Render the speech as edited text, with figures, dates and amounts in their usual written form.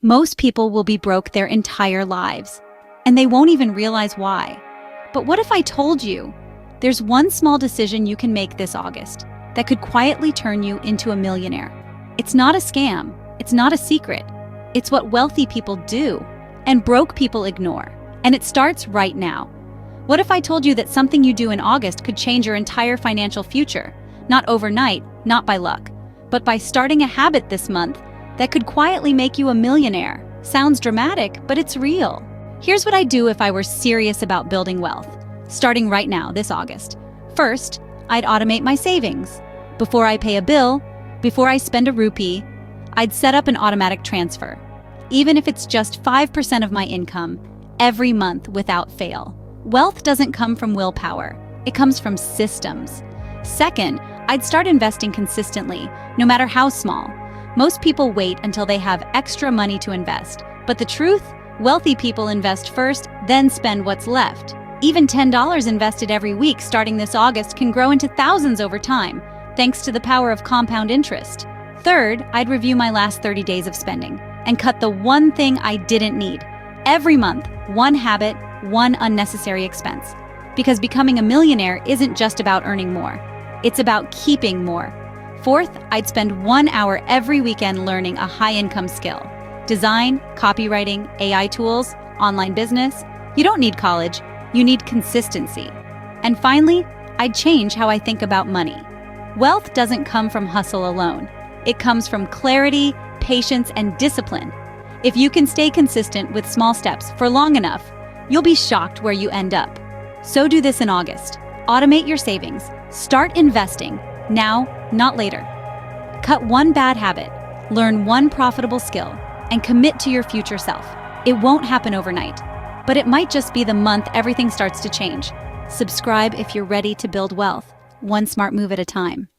Most people will be broke their entire lives, and they won't even realize why. But what if I told you there's one small decision you can make this August that could quietly turn you into a millionaire? It's not a scam. It's not a secret. It's what wealthy people do and broke people ignore. And it starts right now. What if I told you that something you do in August could change your entire financial future? Not overnight, not by luck, but by starting a habit this month that could quietly make you a millionaire. Sounds dramatic, but it's real. Here's what I'd do if I were serious about building wealth, starting right now, this August. First, I'd automate my savings. Before I pay a bill, before I spend a rupee, I'd set up an automatic transfer, even if it's just 5% of my income, every month without fail. Wealth doesn't come from willpower. It comes from systems. Second, I'd start investing consistently, no matter how small. Most people wait until they have extra money to invest. But the truth? Wealthy people invest first, then spend what's left. Even $10 invested every week starting this August can grow into thousands over time, thanks to the power of compound interest. Third, I'd review my last 30 days of spending and cut the one thing I didn't need. Every month, one habit, one unnecessary expense. Because becoming a millionaire isn't just about earning more. It's about keeping more. Fourth, I'd spend 1 hour every weekend learning a high-income skill. Design, copywriting, AI tools, online business. You don't need college, you need consistency. And finally, I'd change how I think about money. Wealth doesn't come from hustle alone. It comes from clarity, patience, and discipline. If you can stay consistent with small steps for long enough, you'll be shocked where you end up. So do this in August. Automate your savings. Start investing. Now, not later. Cut one bad habit, learn one profitable skill, and commit to your future self. It won't happen overnight, but it might just be the month everything starts to change. Subscribe if you're ready to build wealth, one smart move at a time.